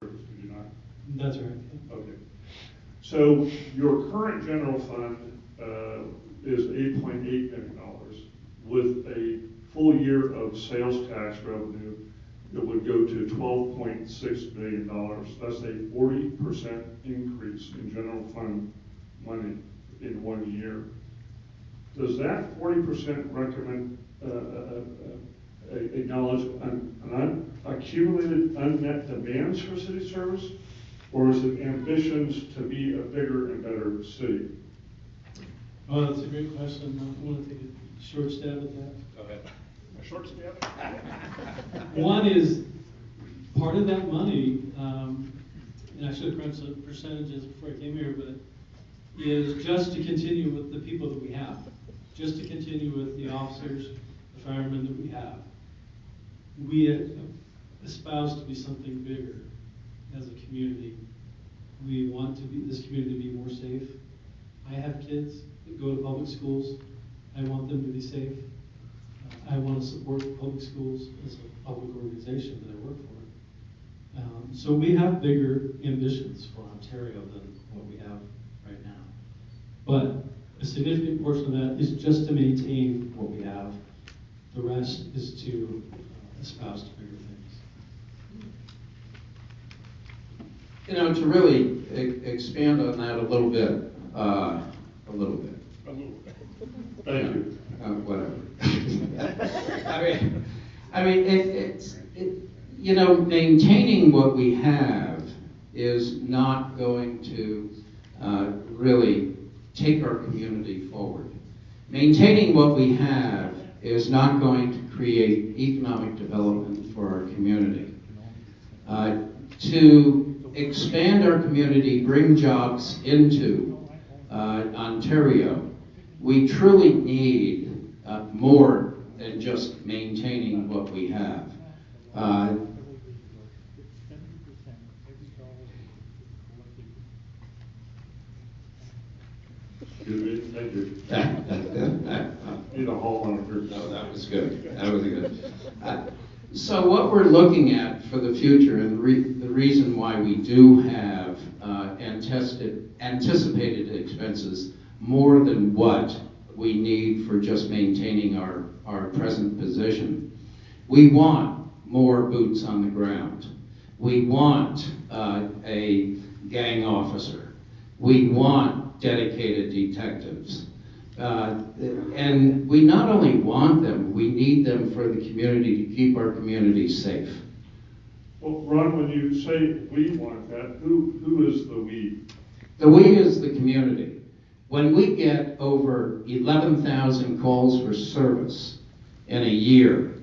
did you not? That's right. Okay. So your current general fund is $8.8 million. With a full year of sales tax revenue, it would go to $12.6 million. That's a 40% increase in general fund money in 1 year. Does that 40% recommend acknowledge an accumulated unmet demands for city service, or is it ambitions to be a bigger and better city? Oh, that's a great question. I want to take a short stab at that. Go ahead. A short stab? One is part of that money, and I should have crunched the percentages before I came here, but is just to continue with the people that we have, just to continue with the officers, the firemen that we have. We espouse to be something bigger as a community. We want to be this community to be more safe. I have kids that go to public schools. I want them to be safe. I want to support public schools as a public organization that I work for. So we have bigger ambitions for Ontario than what we have right now. But a significant portion of that is just to maintain what we have. The rest is to espouse to bigger things. You know, to really expand on that a little bit. Thank you. Whatever. I mean, you know, maintaining what we have is not going to really take our community forward. Maintaining what we have is not going to create economic development for our community. To expand our community, bring jobs into Ontario, we truly need more than just maintaining what we have. Thank you. Need a hallmark. No, that was good. That was good. So what we're looking at for the future, and the reason why we do have anticipated expenses more than what we need for just maintaining our present position, we want more boots on the ground. We want a gang officer. We want dedicated detectives. And we not only want them, we need them for the community to keep our community safe. Well, Ron, when you say we want that, who is the we? The we is the community. When we get over 11,000 calls for service in a year,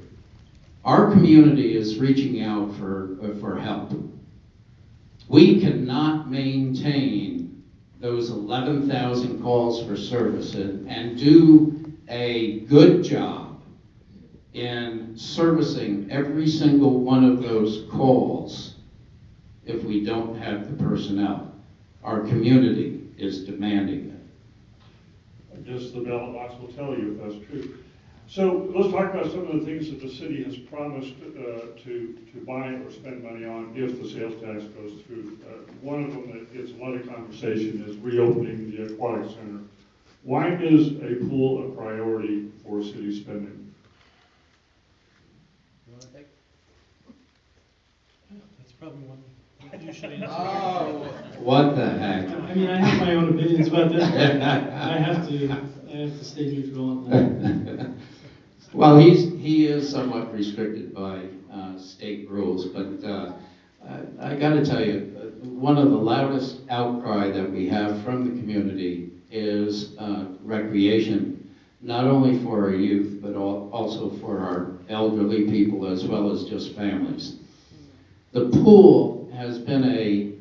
our community is reaching out for help. We cannot maintain those 11,000 calls for service and do a good job in servicing every single one of those calls if we don't have the personnel. Our community is demanding it. I guess the ballot box will tell you if that's true. So let's talk about some of the things that the city has promised to buy or spend money on if the sales tax goes through. One of them that gets a lot of conversation is reopening the Aquatic Center. Why is a pool a priority for city spending? You want to take? That's probably one you should answer. Oh, what the heck? I mean, I have my own opinions about this, but I have to stay neutral on that. Well, he is somewhat restricted by state rules, but I got to tell you, one of the loudest outcry that we have from the community is recreation, not only for our youth, but also for our elderly people as well as just families. The pool has been a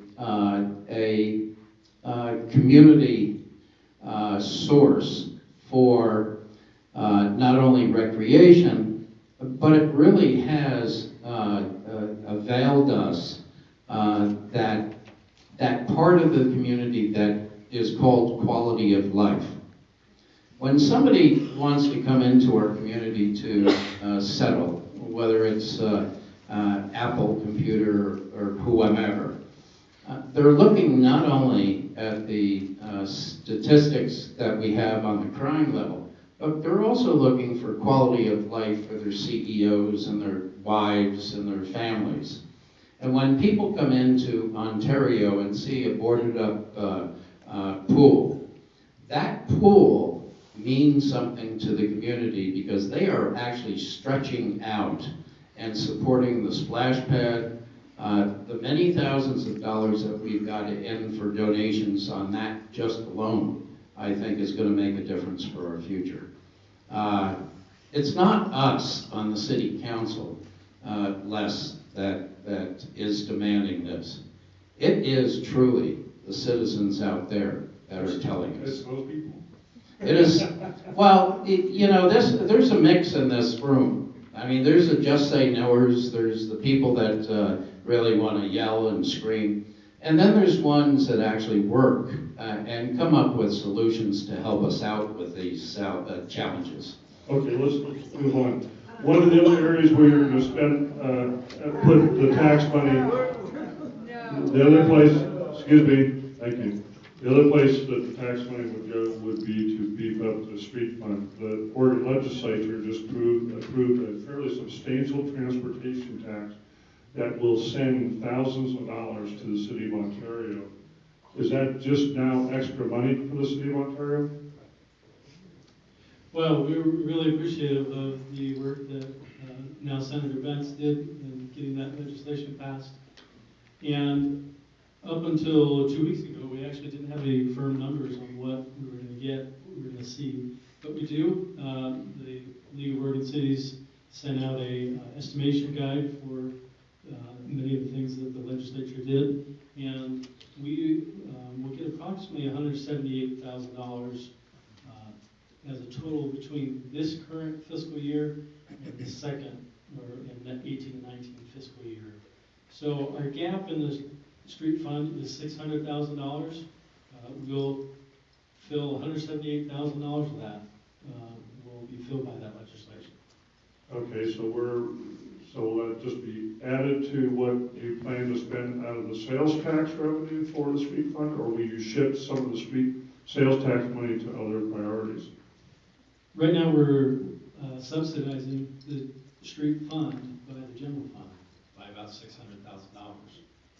community source for not only recreation, but it really has availed us that part of the community that is called quality of life. When somebody wants to come into our community to settle, whether it's Apple Computer or whomever, they're looking not only at the statistics that we have on the crime level, but they're also looking for quality of life for their CEOs and their wives and their families. And when people come into Ontario and see a boarded up pool, that pool means something to the community because they are actually stretching out and supporting the splash pad. The many thousands of dollars that we've got in for donations on that just alone, I think is going to make a difference for our future. It's not us on the city council, Les, that is demanding this. It is truly the citizens out there that are telling us. It's those people. It is, well, you know, there's a mix in this room. I mean, there's the just say knowers, there's the people that really want to yell and scream, and then there's ones that actually work and come up with solutions to help us out with these challenges. Okay, let's move on. One of the other areas where you're going to spend, put the tax money, the other place, excuse me, thank you. The other place that the tax money would go would be to beef up the street fund. The Oregon legislature just approved a fairly substantial transportation tax that will send thousands of dollars to the city of Ontario. Is that just now extra money for the city of Ontario? Well, we're really appreciative of the work that now Senator Bentz did in getting that legislation passed. And up until 2 weeks ago, we actually didn't have any firm numbers on what we were going to get, what we were going to see. But we do. The League of Oregon Cities sent out a estimation guide for many of the things that the legislature did. And we will get approximately $178,000 as a total between this current fiscal year and the second, or in that 18 and 19 fiscal year. So our gap in the street fund is $600,000. We'll fill $178,000 of that will be filled by that legislation. Okay, so will that just be added to what you plan to spend out of the sales tax revenue for the street fund, or will you shift some of the street sales tax money to other priorities? Right now, we're subsidizing the street fund by the general fund by about $600,000.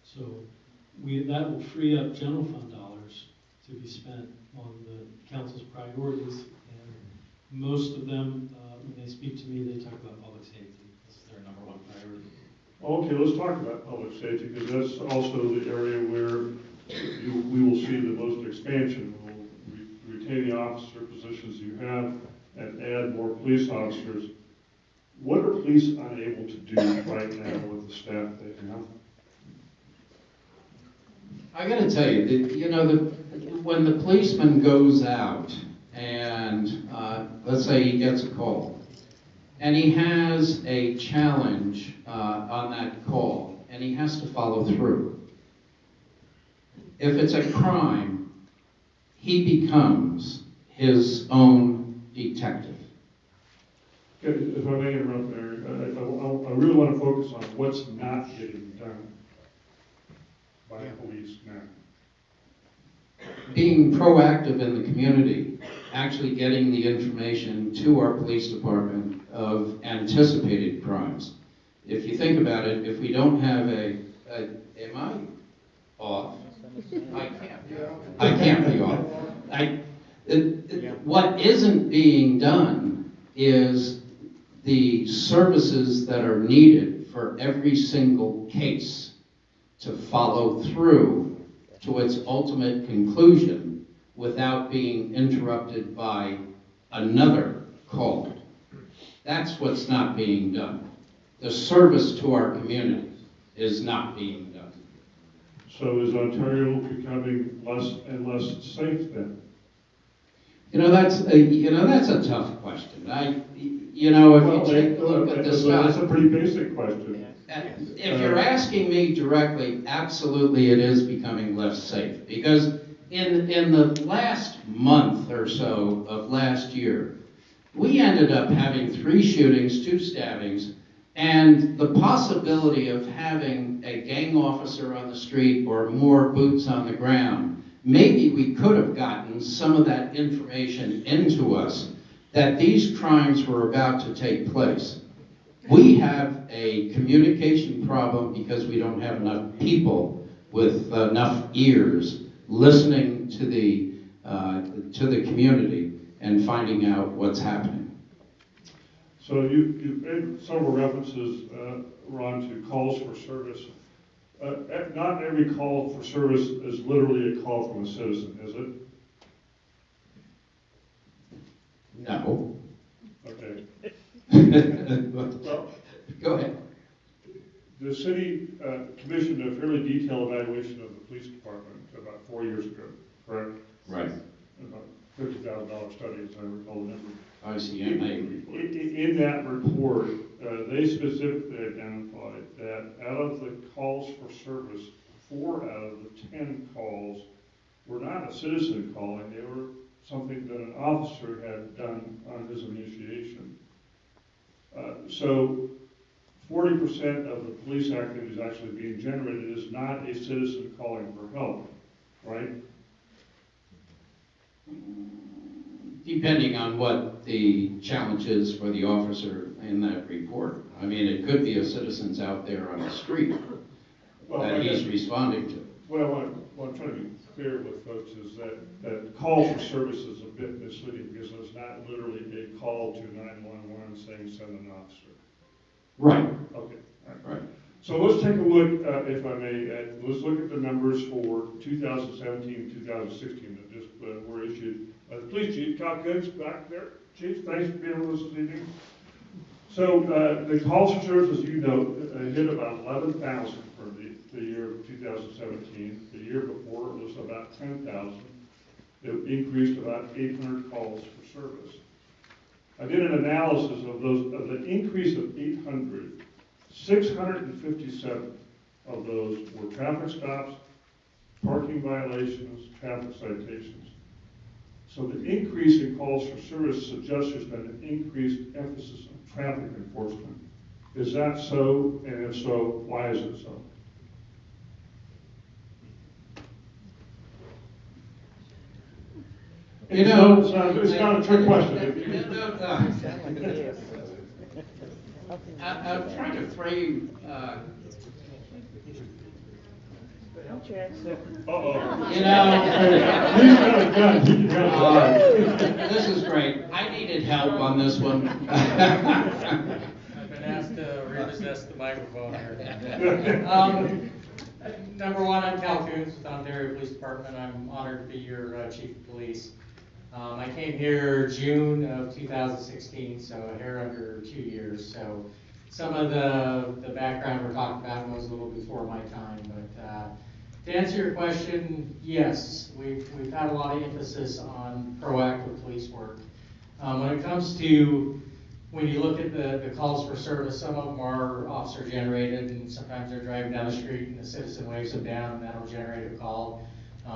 So that will free up general fund dollars to be spent on the council's priorities. And most of them, when they speak to me, they talk about public safety. This is their number one priority. Okay, let's talk about public safety, because that's also the area where we will see the most expansion. We'll retain the officer positions you have and add more police officers. What are police unable to do right now with the staff they have? I got to tell you, when the policeman goes out and let's say he gets a call and he has a challenge on that call and he has to follow through. If it's a crime, he becomes his own detective. If I may interrupt, Mary, I really want to focus on what's not getting done by police now. Being proactive in the community, actually getting the information to our police department of anticipated crimes. If you think about it, if we don't have am I off? I can't be off. What isn't being done is the services that are needed for every single case to follow through to its ultimate conclusion without being interrupted by another call. That's what's not being done. The service to our community is not being done. So is Ontario becoming less and less safe then? That's a tough question. If you take a look at this, that's a pretty basic question. If you're asking me directly, absolutely it is becoming less safe. Because in the last month or so of last year, we ended up having 3 shootings, 2 stabbings, And the possibility of having a gang officer on the street or more boots on the ground, maybe we could have gotten some of that information into us that these crimes were about to take place. We have a communication problem because we don't have enough people with enough ears listening to the community and finding out what's happening. So you've made several references, Ron, to calls for service. Not every call for service is literally a call from a citizen, is it? No. Okay. Well, go ahead. The city commissioned a fairly detailed evaluation of the police department about 4 years ago, correct? Right. About $50,000 study, as I recall the number. ICMA report. In that report, they specifically identified that out of the calls for service, 4 out of the 10 calls were not a citizen calling, they were something that an officer had done on his initiation. So 40% of the police activities actually being generated is not a citizen calling for help, right? Depending on what the challenge is for the officer in that report. I mean, it could be a citizen's out there on the street that he's responding to. Well, what I'm trying to be clear with folks is that call for service is a bit misleading because it's not literally a call to 911 saying send an officer. Right. Okay. All right. Right. So let's take a look, if I may, let's look at the numbers for 2017 and 2016 that just were issued. The police chief, Todd Goods, back there. Chief, thanks for being with us this evening. So the calls for service, as you know, hit about 11,000 for the year of 2017. The year before it was about 10,000. It increased about 800 calls for service. I did an analysis of the increase of 800. 657 of those were traffic stops, parking violations, traffic citations. So the increase in calls for service suggests there's been an increased emphasis on traffic enforcement. Is that so? And if so, why is it so? You know, it's not a trick question. I'm trying to frame. Uh-oh. You know, He's got a gun. He can have this is great. I needed help on this one. I've been asked to repossess the microphone here. Number one, I'm Cal Coons with Ontario Police Department. I'm honored to be your chief of police. I came here June of 2016, so here under 2 years. So some of the background we're talking about was a little before my time. But to answer your question, yes, we've had a lot of emphasis on proactive police work. When it comes to when you look at the calls for service, some of them are officer generated, and sometimes they're driving down the street and the citizen waves them down, and that'll generate a call.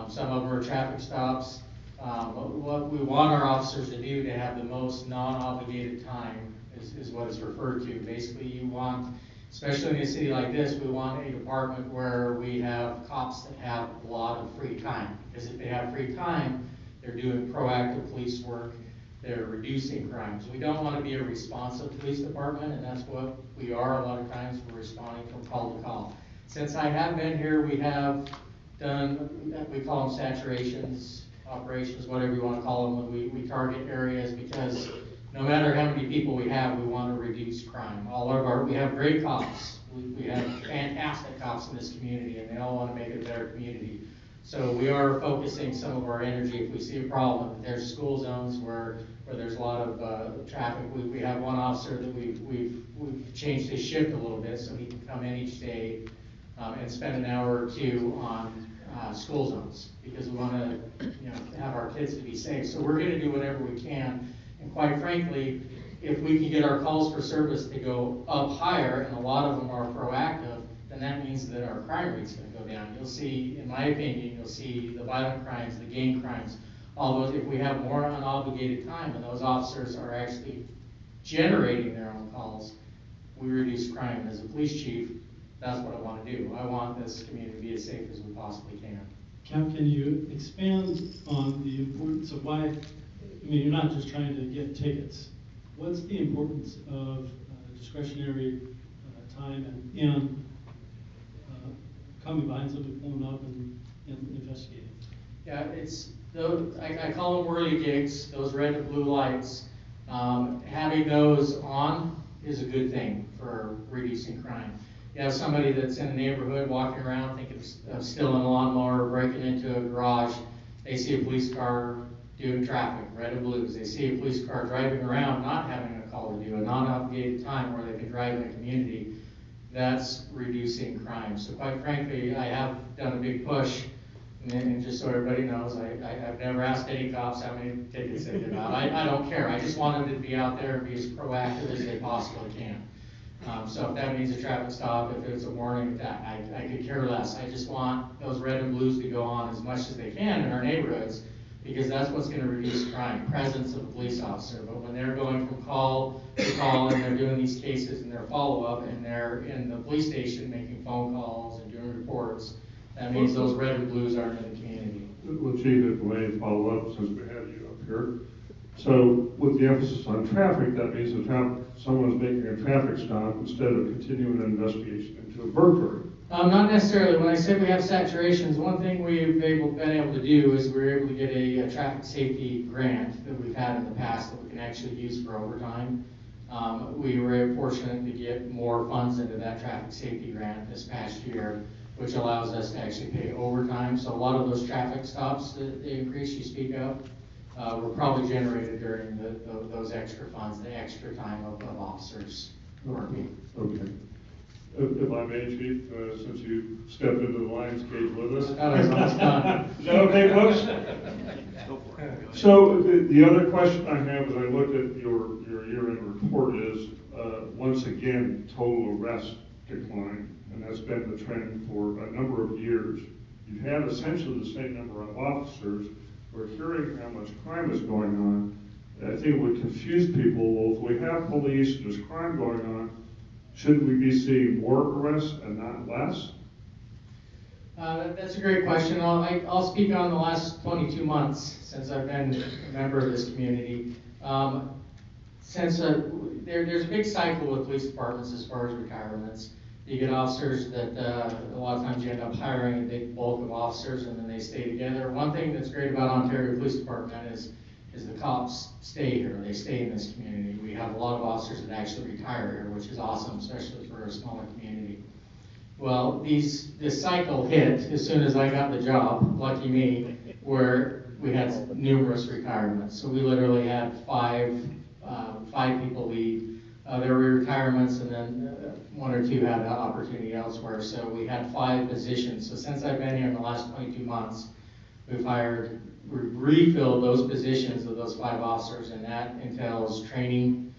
Some of them are traffic stops. What we want our officers to do to have the most non-obligated time is what is referred to. Basically, you want, especially in a city like this, we want a department where we have cops that have a lot of free time. Because if they have free time, they're doing proactive police work, they're reducing crimes. We don't want to be a responsive police department, and that's what we are. A lot of times we're responding from call to call. Since I have been here, we have done, we call them saturations, operations, whatever you want to call them, when we target areas, because no matter how many people we have, we want to reduce crime. We have great cops. We have fantastic cops in this community, and they all want to make it a better community. So we are focusing some of our energy. If we see a problem, if there's school zones where there's a lot of traffic, we have one officer that we've changed his shift a little bit so he can come in each day and spend an hour or two on school zones, because we want to have our kids to be safe. So we're going to do whatever we can. And quite frankly, if we can get our calls for service to go up higher, and a lot of them are proactive, then that means that our crime rate's going to go down. You'll see, in my opinion, you'll see the violent crimes, the gang crimes, all those, if we have more unobligated time and those officers are actually generating their own calls, we reduce crime. As a police chief, that's what I want to do. I want this community to be as safe as we possibly can. Cap, can you expand on the importance of why, I mean, you're not just trying to get tickets. What's the importance of discretionary time and coming behind somebody, pulling up and investigating? Yeah, it's, I call them whirly gigs, those red and blue lights. Having those on is a good thing for reducing crime. You have somebody that's in a neighborhood walking around thinking of stealing a lawnmower, breaking into a garage. They see a police car doing traffic, red and blues. They see a police car driving around, not having a call to do, a non-obligated time where they can drive in the community. That's reducing crime. So quite frankly, I have done a big push, and just so everybody knows, I've never asked any cops how many tickets they give out. I don't care. I just want them to be out there and be as proactive as they possibly can. So if that means a traffic stop, if it's a warning, I could care less. I just want those red and blues to go on as much as they can in our neighborhoods, because that's what's going to reduce crime, presence of a police officer. But when they're going from call to call and they're doing these cases and their follow-up and they're in the police station making phone calls and doing reports, that means those red and blues aren't in the community. Well, Chief, if we may follow up, since we have you up here. So with the emphasis on traffic, that means that someone's making a traffic stop instead of continuing an investigation into a burglary. Not necessarily. When I say we have saturations, one thing we've been able to do is we're able to get a traffic safety grant that we've had in the past that we can actually use for overtime. We were fortunate to get more funds into that traffic safety grant this past year, which allows us to actually pay overtime. So a lot of those traffic stops, the increase you speak of, were probably generated during those extra funds, the extra time of officers working. Okay. If I may, Chief, since you stepped into the lion's cage with us. I was almost done. Is that okay, folks? So the other question I have as I looked at your year-end report is, once again, total arrest decline, and that's been the trend for a number of years. You've had essentially the same number of officers. We're hearing how much crime is going on. I think it would confuse people. Well, if we have police and there's crime going on, shouldn't we be seeing more arrests and not less? That's a great question. I'll speak on the last 22 months since I've been a member of this community. There's a big cycle with police departments as far as retirements. You get officers that a lot of times you end up hiring a big bulk of officers and then they stay together. One thing that's great about Ontario Police Department is the cops stay here. They stay in this community. We have a lot of officers that actually retire here, which is awesome, especially for a smaller community. Well, this cycle hit as soon as I got the job, lucky me, where we had numerous retirements. So we literally had five people leave. There were retirements, and then one or two had an opportunity elsewhere. So we had 5 positions. So since I've been here in the last 22 months, we've refilled those positions of those 5 officers, and that entails training.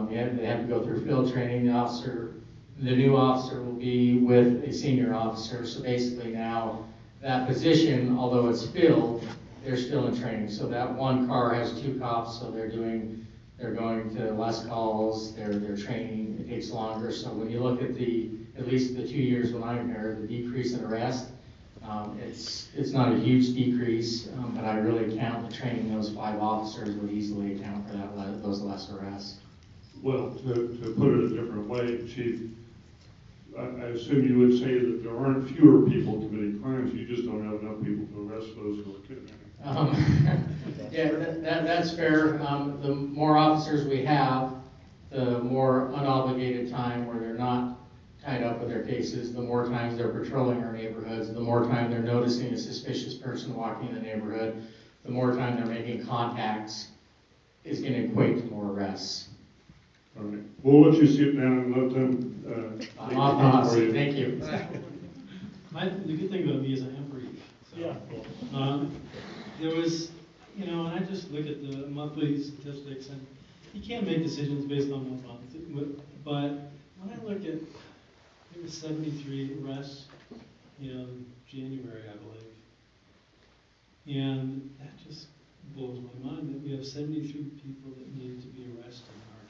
They had to go through field training. The new officer will be with a senior officer. So basically now that position, although it's filled, they're still in training. So that one car has 2 cops, so they're going to less calls, they're training, it takes longer. So when you look at at least the 2 years when I'm here, the decrease in arrest, it's not a huge decrease, but I really count the training those 5 officers would easily account for those less arrests. Well, to put it a different way, Chief, I assume you would say that there aren't fewer people committing crimes, you just don't have enough people to arrest those who are committing. Yeah, that's fair. The more officers we have, the more unobligated time where they're not tied up with their cases, the more times they're patrolling our neighborhoods, the more time they're noticing a suspicious person walking in the neighborhood, the more time they're making contacts is going to equate to more arrests. All right. We'll let you sit down and let them. I'm off the hot seat. Thank you. The good thing about me is I am brief. So, Yeah. There was, and I just look at the monthly statistics, and you can't make decisions based on 1 month. But when I look at, there was 73 arrests in January, I believe. And that just blows my mind that we have 73 people that need to be arrested in our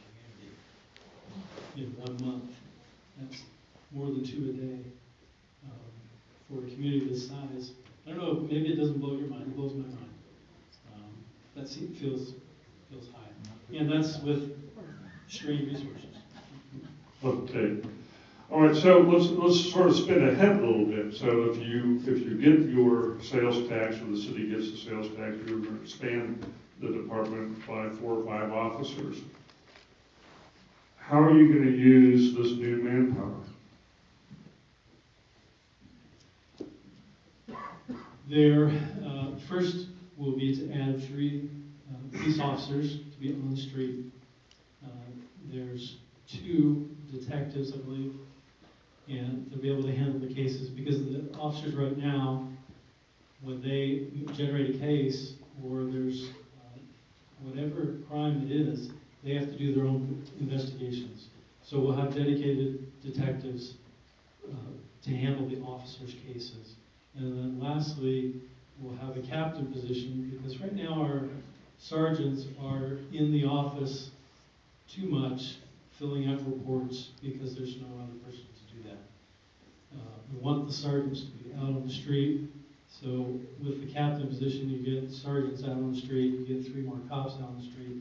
community in 1 month. That's more than 2 a day for a community this size. I don't know, maybe it doesn't blow your mind, it blows my mind. That feels high. And that's with strained resources. Okay. All right, so let's sort of spin ahead a little bit. So if you get your sales tax, or the city gets the sales tax, you're going to expand the department by 4 or 5 officers. How are you going to use this new manpower? Their first will be to add 3 police officers to be on the street. There's 2 detectives, I believe, and they'll be able to handle the cases, because the officers right now, when they generate a case or there's whatever crime it is, they have to do their own investigations. So we'll have dedicated detectives to handle the officers' cases. And then lastly, we'll have a captain position, because right now our sergeants are in the office too much, filling out reports, because there's no other person to do that. We want the sergeants to be out on the street. So with the captain position, you get sergeants out on the street, you get 3 more cops out on the street,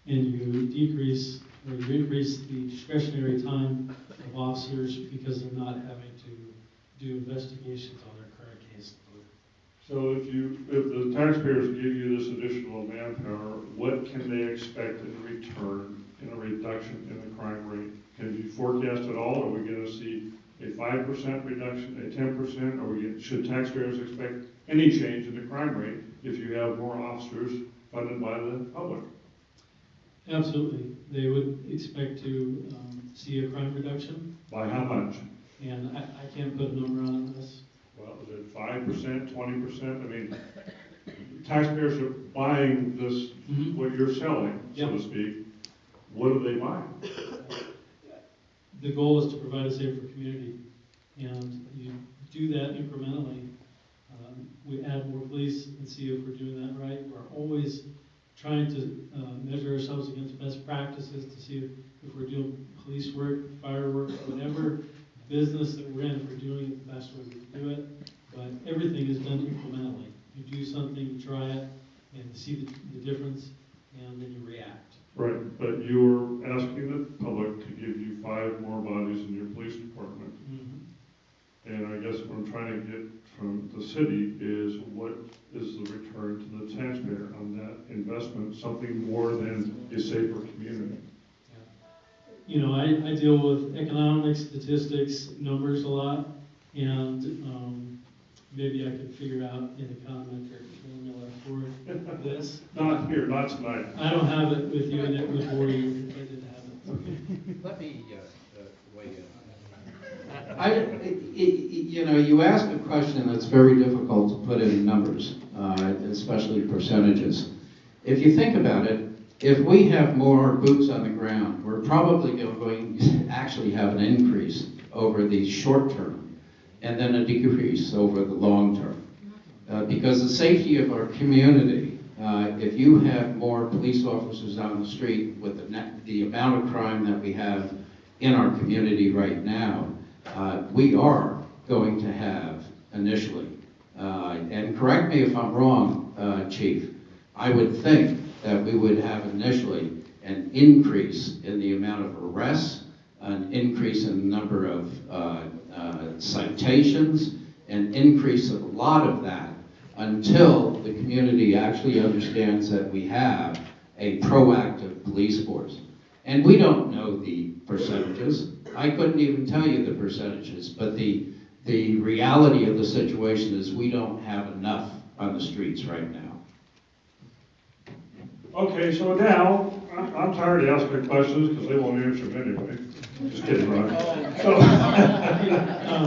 and you decrease or you increase the discretionary time of officers, because they're not having to do investigations on their current case. So if the taxpayers give you this additional manpower, what can they expect in return in a reduction in the crime rate? Can you forecast at all? Are we going to see a 5% reduction, a 10%? Should taxpayers expect any change in the crime rate if you have more officers funded by the public? Absolutely. They would expect to see a crime reduction. By how much? And I can't put a number on this. Well, is it 5%, 20%? I mean, taxpayers are buying this, what you're selling, so to speak. What are they buying? The goal is to provide a safer community, and you do that incrementally. We add more police and see if we're doing that right. We're always trying to measure ourselves against best practices to see if we're doing police work, fireworks, whatever business that we're in, if we're doing it the best way we can do it. But everything is done incrementally. You do something, you try it, and see the difference, and then you react. Right, but you're asking the public to give you 5 more bodies in your police department. And I guess what I'm trying to get from the city is, what is the return to the taxpayer on that investment, something more than a safer community? You know, I deal with economics, statistics, numbers a lot, and maybe I could figure out an econometric formula for this. Not here, not tonight. I don't have it with you, and it would bore you if I did have it. Let me weigh in on that. You know, you asked a question that's very difficult to put in numbers, especially percentages. If you think about it, if we have more boots on the ground, we're probably going to actually have an increase over the short term, and then a decrease over the long term. Because the safety of our community, if you have more police officers on the street with the amount of crime that we have in our community right now, we are going to have initially, and correct me if I'm wrong, Chief, I would think that we would have initially an increase in the amount of arrests, an increase in the number of citations, an increase of a lot of that, until the community actually understands that we have a proactive police force. And we don't know the percentages. I couldn't even tell you the percentages, but the reality of the situation is we don't have enough on the streets right now. Okay, so now, I'm tired of asking questions because they won't answer them anyway. Just kidding, Ron. So,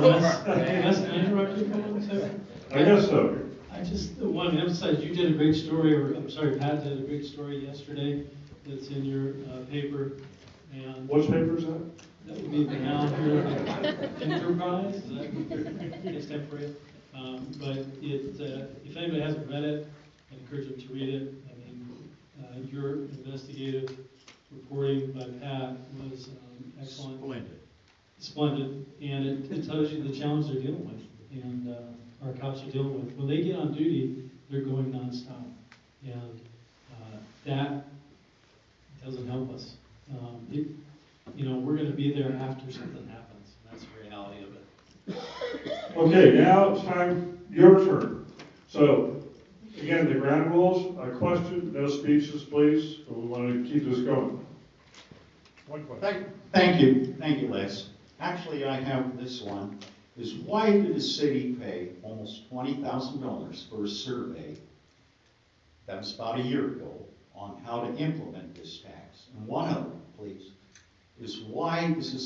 Les, can I interrupt you for 1 second? I guess so. I just want to emphasize, you did a great story, or I'm sorry, Pat did a great story yesterday that's in your paper. And What paper is that? that would be the calendar Enterprise, is that extemporary? But if anybody hasn't read it, I encourage them to read it. I mean, your investigative reporting by Pat was excellent. Splendid. splendid, and it tells you the challenge they're dealing with, and our cops are dealing with. When they get on duty, they're going nonstop, and that doesn't help us. We're going to be there after something happens. That's the reality of it. Okay, now it's time, your turn. So, again, the ground rules, a question, no speeches, please. We want to keep this going. One question. Thank you, Les. Actually, I have this one, is why did the city pay almost $20,000 for a survey that was about a year ago on how to implement this tax? And one other, please, is why is the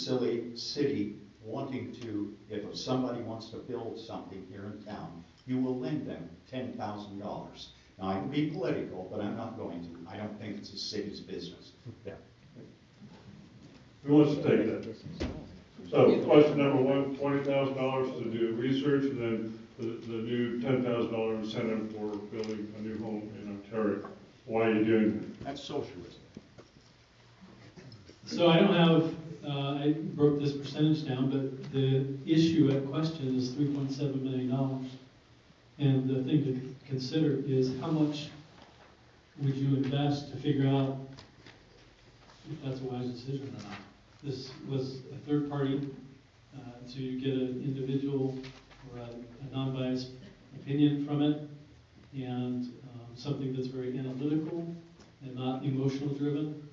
city wanting to, if somebody wants to build something here in town, you will lend them $10,000. Now, I can be political, but I'm not going to. I don't think it's the city's business. Who wants to take that? So, question number one, $20,000 to do research, and then the new $10,000 incentive for building a new home in Ontario. Why are you doing that? That's socialism. So I don't have, I broke this percentage down, but the issue at question is $3.7 million. And the thing to consider is how much would you invest to figure out if that's a wise decision or not. This was a third party, so you get an individual or a non-biased opinion from it, and something that's very analytical and not emotional driven.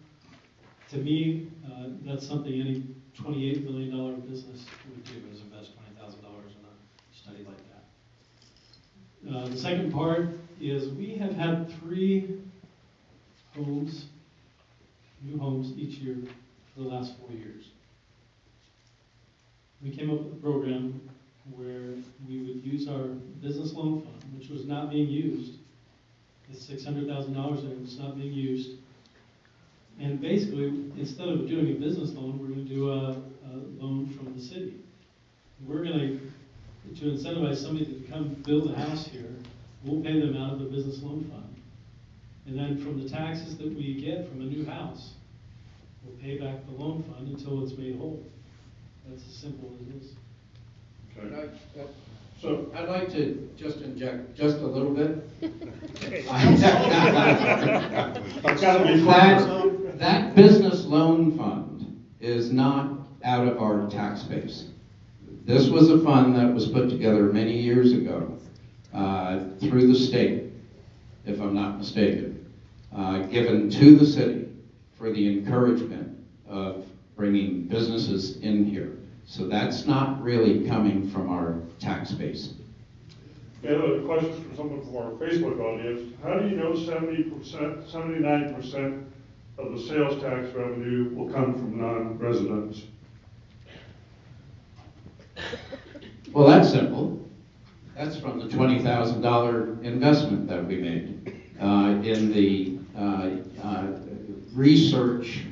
To me, that's something any $28 million business would do, is invest $20,000 in a study like that. The second part is we have had 3 homes, new homes each year for the last 4 years. We came up with a program where we would use our business loan fund, which was not being used. It's $600,000 that was not being used. And basically, instead of doing a business loan, we're going to do a loan from the city. We're going to incentivize somebody to come build a house here, we'll pay them out of the business loan fund. And then from the taxes that we get from a new house, we'll pay back the loan fund until it's made whole. That's as simple as this. Okay. So, I'd like to just inject just a little bit. I've got to be quiet. That business loan fund is not out of our tax base. This was a fund that was put together many years ago through the state, if I'm not mistaken, given to the city for the encouragement of bringing businesses in here. So that's not really coming from our tax base. Okay, a question from someone from our Facebook audience. How do you know 70%, 79% of the sales tax revenue will come from non-residents? Well, that's simple. That's from the $20,000 investment that we made in the research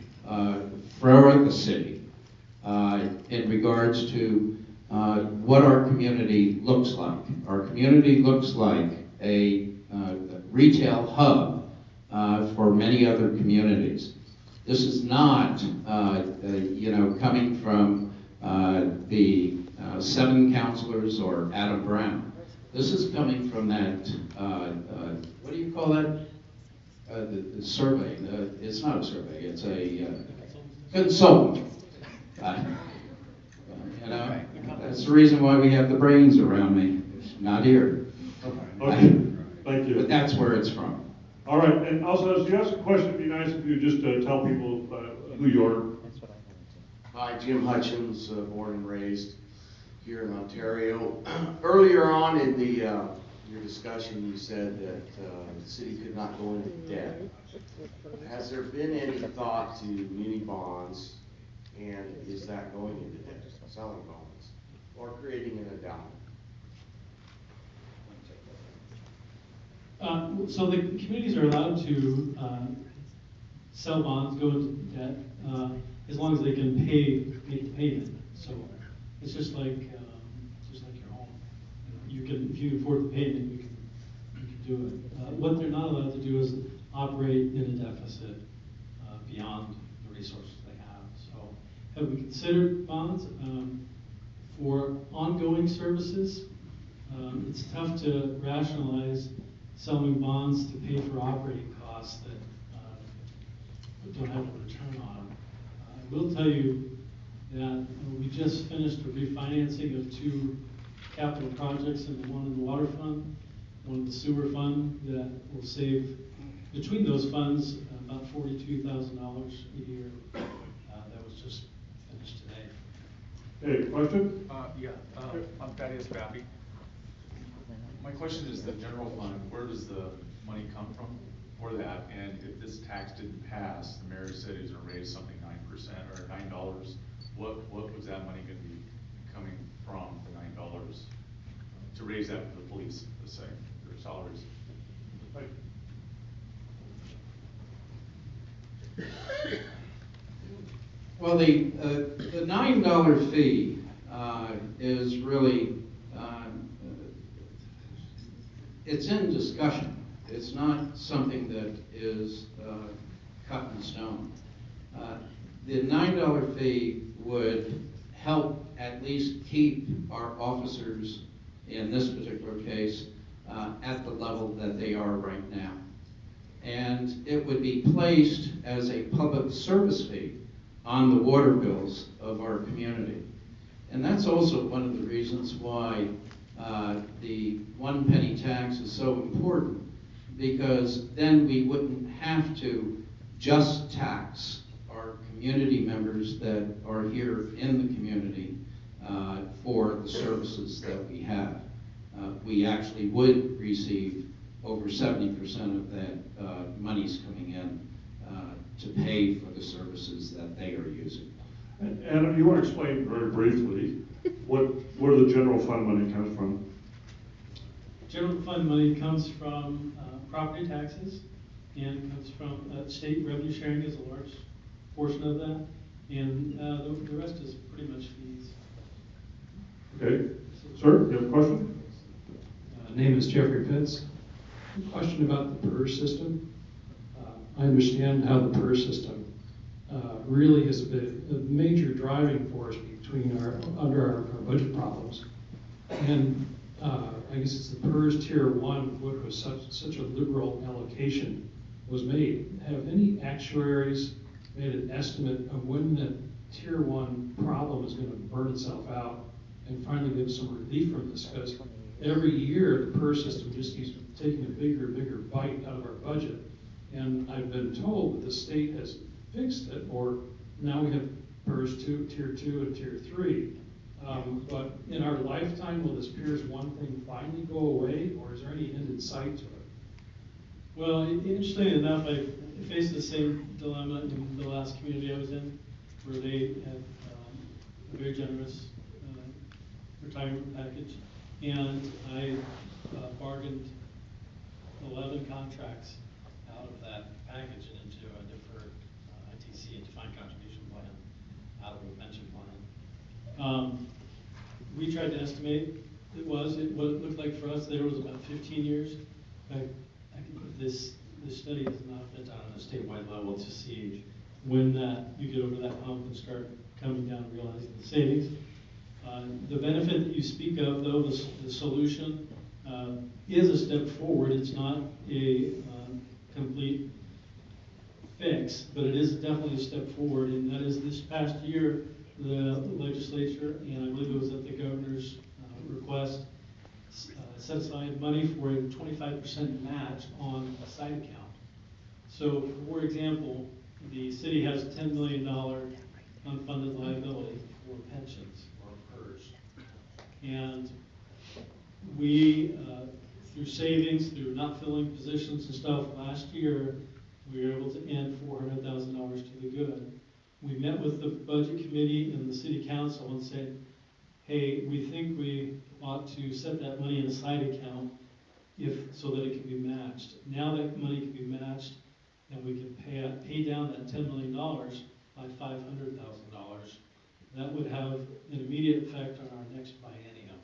for the city in regards to what our community looks like. Our community looks like a retail hub for many other communities. This is not, coming from the 7 councilors or Adam Brown. This is coming from that, what do you call that? The survey. It's not a survey, it's a consultant. That's the reason why we have the brains around me, not here. Okay, thank you. But that's where it's from. All right, and also, as you ask a question, it'd be nice if you just tell people who you are. Hi, Jim Hutchins, born and raised here in Ontario. Earlier on in your discussion, you said that the city could not go into debt. Has there been any thought to muni bonds, and is that going into debt, selling bonds, or creating an endowment? So the communities are allowed to sell bonds, go into debt, as long as they can make the payment. So it's just like your home. You can, if you can afford the payment, you can do it. What they're not allowed to do is operate in a deficit beyond the resources they have. So have we considered bonds? For ongoing services, it's tough to rationalize selling bonds to pay for operating costs that don't have a return on them. I will tell you that we just finished a refinancing of 2 capital projects, and one in the water fund, one in the sewer fund, that will save, between those funds, about $42,000 a year. That was just finished today. Hey, question? I'm Thaddeus Bappy. My question is the general fund, where does the money come from for that? And if this tax didn't pass, the mayor said he was gonna raise something 9% or $9, what was that money gonna be coming from, the $9, to raise that for the police, let's say, their salaries? Well, the $9 fee is really, it's in discussion. It's not something that is cut in stone. The $9 fee would help at least keep our officers, in this particular case, at the level that they are right now. And it would be placed as a public service fee on the water bills of our community. And that's also one of the reasons why the 1 penny tax is so important, because then we wouldn't have to just tax our community members that are here in the community for the services that we have. We actually would receive over 70% of that monies coming in to pay for the services that they are using. And Adam, you want to explain very briefly where the general fund money comes from? General fund money comes from property taxes, and comes from state revenue sharing is a large portion of that, and the rest is pretty much fees. Okay, sir, you have a question? Name is Jeffrey Pitts. Question about the PERS system. I understand how the PERS system really has been a major driving force under our budget problems. And I guess it's the PERS Tier 1, what was such a liberal allocation was made. Have any actuaries made an estimate of when the Tier 1 problem is going to burn itself out and finally give some relief from this? Because every year the PERS system just keeps taking a bigger and bigger bite out of our budget. And I've been told that the state has fixed it, or now we have PERS Tier 2 and Tier 3. But in our lifetime, will this PERS 1 thing finally go away, or is there any end in sight to it? Well, interestingly enough, I faced the same dilemma in the last community I was in, where they had a very generous retirement package, and I bargained 11 contracts out of that package and into a deferred ITC, a defined contribution plan, out of a pension plan. We tried to estimate what it looked like for us. There was about 15 years. This study has not been done on a statewide level to see when you get over that hump and start coming down and realizing the savings. The benefit that you speak of, though, the solution is a step forward. It's not a complete fix, but it is definitely a step forward, and that is this past year, the legislature, and I believe it was at the governor's request, set aside money for a 25% match on a side account. So, for example, the city has $10 million unfunded liability for pensions or PERS. And we, through savings, through not filling positions and stuff, last year, we were able to end $400,000 to the good. We met with the budget committee and the city council and said, hey, we think we ought to set that money in a side account so that it can be matched. Now that money can be matched, and we can pay down that $10 million by $500,000. That would have an immediate effect on our next biennium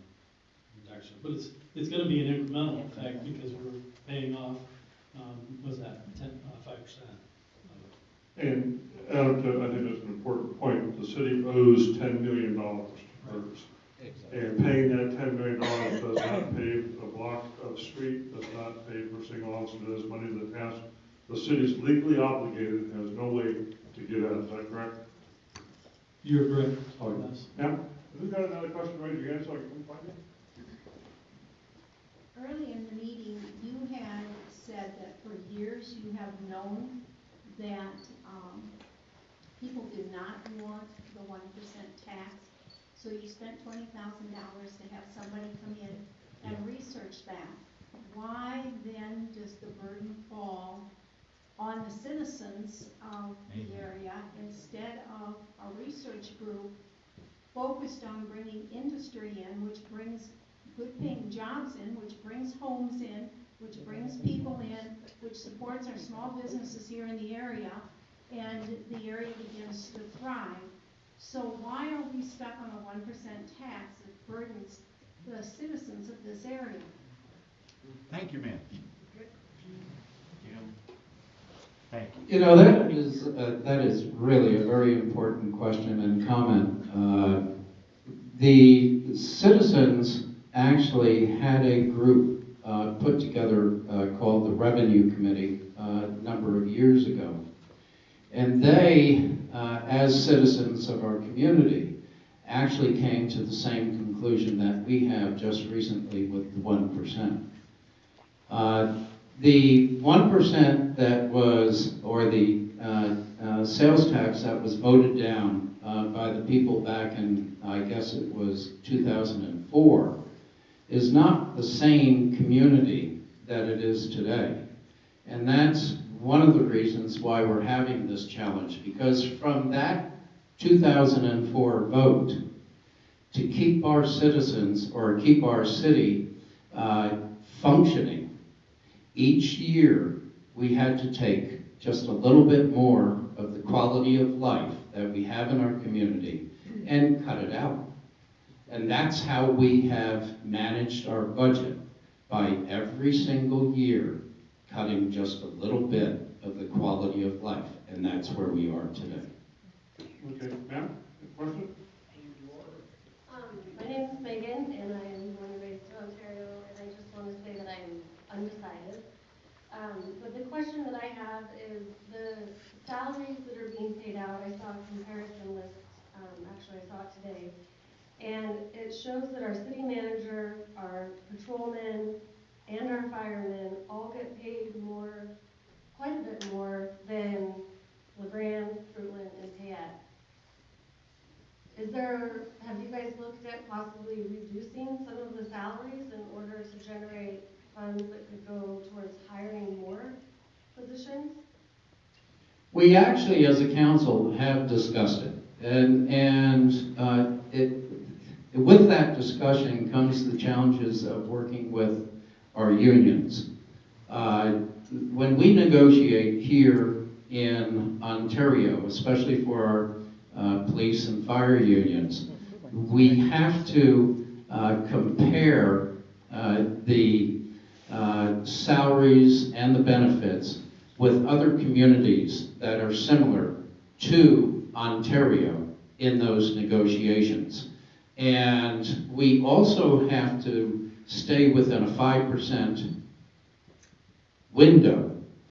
reduction. But it's going to be an incremental effect because we're paying off, 5%. And Adam, I think that's an important point, the city owes $10 million to PERS. And paying that $10 million does not pave a block of street, does not pay for a single officer, does money in the past. The city's legally obligated and has no way to get out, is that correct? You're correct. Oh, Yes. yeah. Who's got another question? Raise your hand so I can find it. Early in the meeting, you had said that for years you have known that people did not want the 1% tax. So you spent $20,000 to have somebody come in and research that. Why then does the burden fall on the citizens of the area instead of a research group focused on bringing industry in, which brings good paying jobs in, which brings homes in, which brings people in, which supports our small businesses here in the area, and the area begins to thrive. So why are we stuck on a 1% tax that burdens the citizens of this area? Thank you, ma'am. Jim? Thank you. You know, that is really a very important question and comment. The citizens actually had a group put together called the Revenue Committee a number of years ago. And they, as citizens of our community, actually came to the same conclusion that we have just recently with the 1%. The 1% that was, or the sales tax that was voted down by the people back in, I guess it was 2004, is not the same community that it is today. And that's one of the reasons why we're having this challenge, because from that 2004 vote, to keep our citizens or keep our city functioning, each year we had to take just a little bit more of the quality of life that we have in our community and cut it out. And that's how we have managed our budget, by every single year cutting just a little bit of the quality of life, and that's where we are today. Okay, ma'am, question? My name is Megan, and I am born and raised in Ontario, and I just want to say that I am undecided. But the question that I have is the salaries that are being paid out. I saw a comparison list, actually I saw it today, and it shows that our city manager, our patrolmen, and our firemen all get paid more, quite a bit more than LeGrand, Fruitland, and Payette. Have you guys looked at possibly reducing some of the salaries in order to generate funds that could go towards hiring more positions? We actually, as a council, have discussed it. And with that discussion comes the challenges of working with our unions. When we negotiate here in Ontario, especially for our police and fire unions, we have to compare the salaries and the benefits with other communities that are similar to Ontario in those negotiations. And we also have to stay within a 5% window